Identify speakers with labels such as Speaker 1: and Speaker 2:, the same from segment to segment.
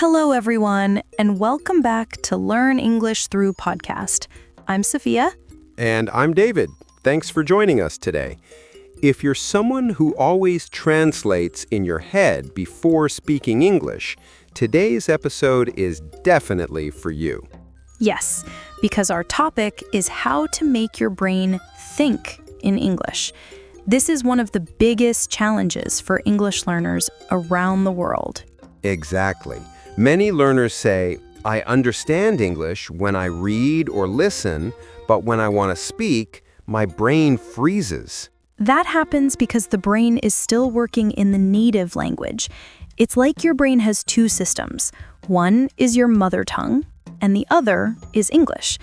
Speaker 1: Hello, everyone, and welcome back to Learn English Through podcast. I'm Sophia.
Speaker 2: And I'm David. Thanks for joining us today. If you're someone who always translates in your head before speaking English, today's episode is definitely for you.
Speaker 1: Yes, because our topic is how to make your brain think in English. This is one of the biggest challenges for English learners around the world.
Speaker 2: Exactly. Many learners say, I understand English when I read or listen, but when I want to speak, my brain freezes.
Speaker 1: That happens because the brain is still working in the native language. It's like your brain has two systems. One is your mother tongue, and the other is English.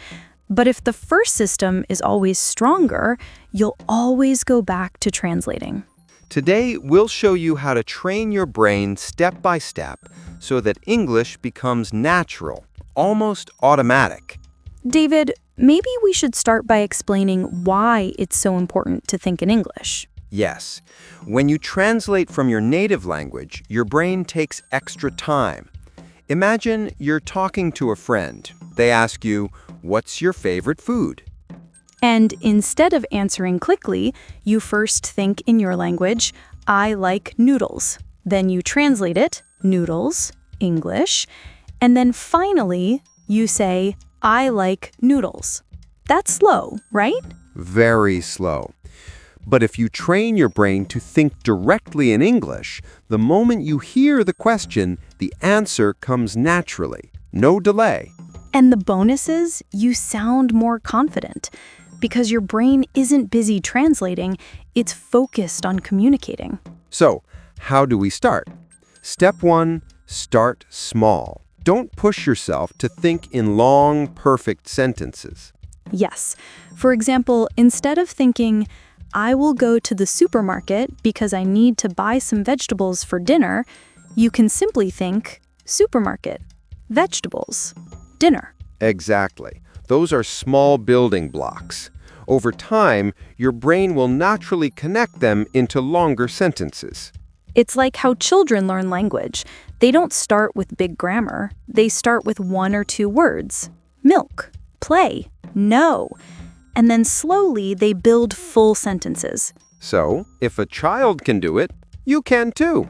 Speaker 1: But if the first system is always stronger, you'll always go back to translating.
Speaker 2: Today, we'll show you how to train your brain step by step so that English becomes natural, almost automatic.
Speaker 1: David, maybe we should start by explaining why it's so important to think in English.
Speaker 2: Yes. When you translate from your native language, your brain takes extra time. Imagine you're talking to a friend. They ask you, "What's your favorite food?"
Speaker 1: And instead of answering quickly, you first think in your language, I like noodles. Then you translate it, noodles, English, and then finally you say, I like noodles. That's slow, right?
Speaker 2: Very slow. But if you train your brain to think directly in English, the moment you hear the question, the answer comes naturally. No delay.
Speaker 1: And the bonus is you sound more confident because your brain isn't busy translating, it's focused on communicating.
Speaker 2: So, how do we start? Step 1, start small. Don't push yourself to think in long, perfect sentences.
Speaker 1: Yes. For example, instead of thinking, I will go to the supermarket because I need to buy some vegetables for dinner, you can simply think, supermarket, vegetables, dinner.
Speaker 2: Exactly. Those are small building blocks. Over time, your brain will naturally connect them into longer sentences.
Speaker 1: It's like how children learn language. They don't start with big grammar. They start with one or two words. Milk, play, no. And then slowly they build full sentences.
Speaker 2: So, if a child can do it, you can too.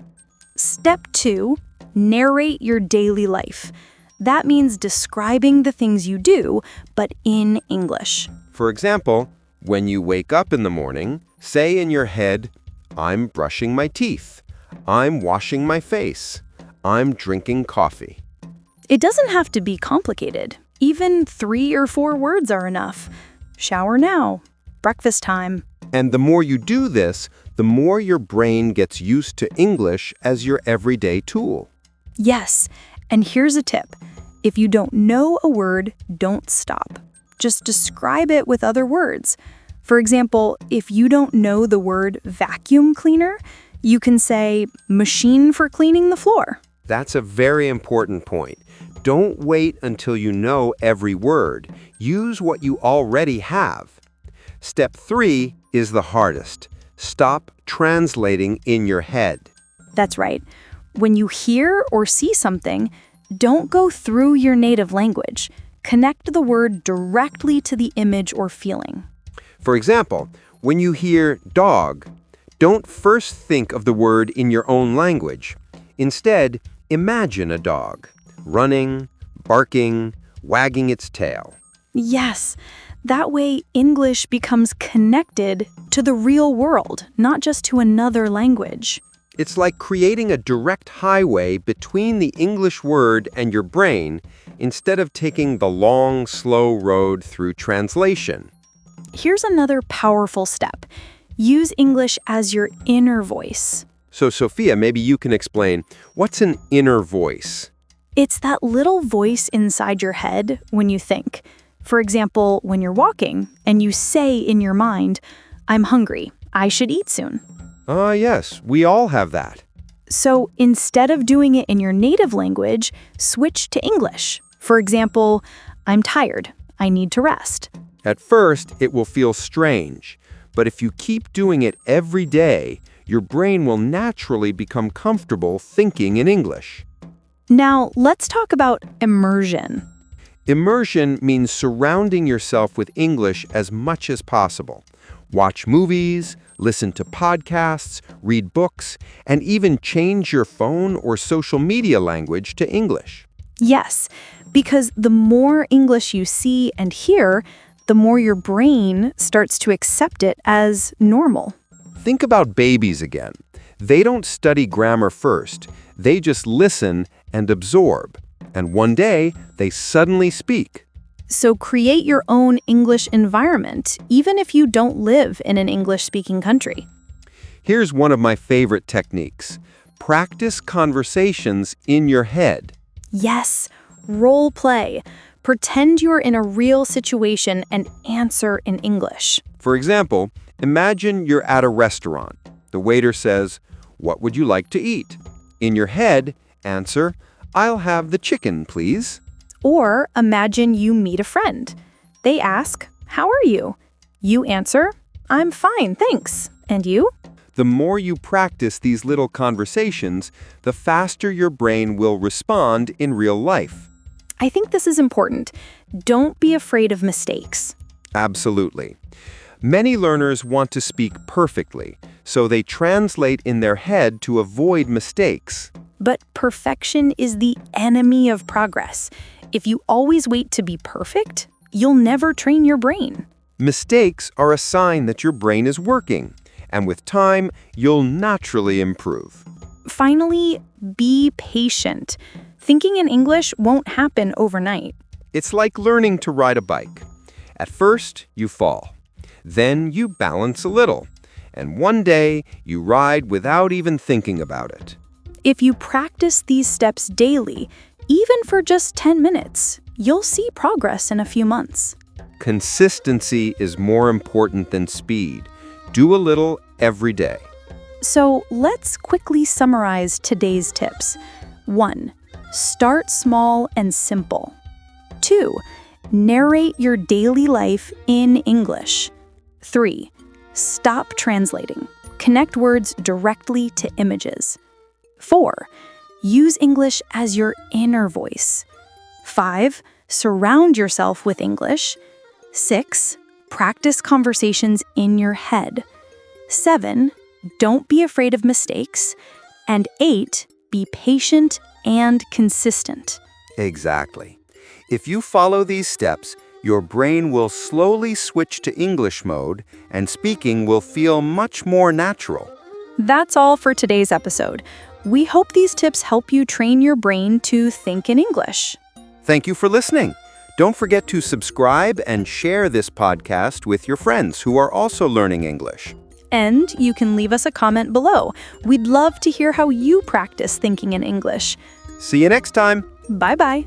Speaker 1: Step 2, narrate your daily life. That means describing the things you do, but in English.
Speaker 2: For example, when you wake up in the morning, say in your head, I'm brushing my teeth. I'm washing my face. I'm drinking coffee.
Speaker 1: It doesn't have to be complicated. Even 3 or 4 words are enough. Shower now. Breakfast time.
Speaker 2: And the more you do this, the more your brain gets used to English as your everyday tool.
Speaker 1: Yes, and here's a tip. If you don't know a word, don't stop. Just describe it with other words. For example, if you don't know the word vacuum cleaner, you can say machine for cleaning the floor.
Speaker 2: That's a very important point. Don't wait until you know every word. Use what you already have. Step 3 is the hardest. Stop translating in your head.
Speaker 1: That's right. When you hear or see something, don't go through your native language. Connect the word directly to the image or feeling.
Speaker 2: For example, when you hear dog, don't first think of the word in your own language. Instead, imagine a dog, running, barking, wagging its tail.
Speaker 1: Yes, that way English becomes connected to the real world, not just to another language.
Speaker 2: It's like creating a direct highway between the English word and your brain instead of taking the long, slow road through translation.
Speaker 1: Here's another powerful step. Use English as your inner voice.
Speaker 2: So, Sophia, maybe you can explain, what's an inner voice?
Speaker 1: It's that little voice inside your head when you think. For example, when you're walking and you say in your mind, I'm hungry, I should eat soon.
Speaker 2: Yes, we all have that.
Speaker 1: So instead of doing it in your native language, switch to English. For example, I'm tired, I need to rest.
Speaker 2: At first, it will feel strange, but if you keep doing it every day, your brain will naturally become comfortable thinking in English.
Speaker 1: Now, let's talk about immersion.
Speaker 2: Immersion means surrounding yourself with English as much as possible. Watch movies, listen to podcasts, read books, and even change your phone or social media language to English.
Speaker 1: Yes, because the more English you see and hear, the more your brain starts to accept it as normal.
Speaker 2: Think about babies again. They don't study grammar first. They just listen and absorb. And one day, they suddenly speak.
Speaker 1: So create your own English environment, even if you don't live in an English-speaking country.
Speaker 2: Here's one of my favorite techniques. Practice conversations in your head.
Speaker 1: Yes, role play. Pretend you're in a real situation and answer in English.
Speaker 2: For example, imagine you're at a restaurant. The waiter says, "What would you like to eat?" In your head, answer, "I'll have the chicken, please."
Speaker 1: Or imagine you meet a friend. They ask, "How are you?" You answer, "I'm fine, thanks." And you?
Speaker 2: The more you practice these little conversations, the faster your brain will respond in real life.
Speaker 1: I think this is important. Don't be afraid of mistakes.
Speaker 2: Absolutely. Many learners want to speak perfectly, so they translate in their head to avoid mistakes.
Speaker 1: But perfection is the enemy of progress. If you always wait to be perfect, you'll never train your brain.
Speaker 2: Mistakes are a sign that your brain is working, and with time, you'll naturally improve.
Speaker 1: Finally, be patient. Thinking in English won't happen overnight.
Speaker 2: It's like learning to ride a bike. At first, you fall. Then you balance a little. And one day, you ride without even thinking about it.
Speaker 1: If you practice these steps daily, even for just 10 minutes, you'll see progress in a few months.
Speaker 2: Consistency is more important than speed. Do a little every day.
Speaker 1: So let's quickly summarize today's tips. 1. Start small and simple. 2. Narrate your daily life in English. 3. Stop translating. Connect words directly to images. 4. Use English as your inner voice. 5. Surround yourself with English. 6. Practice conversations in your head. 7. Don't be afraid of mistakes. And 8. Be patient and consistent.
Speaker 2: Exactly. If you follow these steps, your brain will slowly switch to English mode, and speaking will feel much more natural.
Speaker 1: That's all for today's episode. We hope these tips help you train your brain to think in English.
Speaker 2: Thank you for listening. Don't forget to subscribe and share this podcast with your friends who are also learning English.
Speaker 1: And you can leave us a comment below. We'd love to hear how you practice thinking in English.
Speaker 2: See you next time.
Speaker 1: Bye-bye.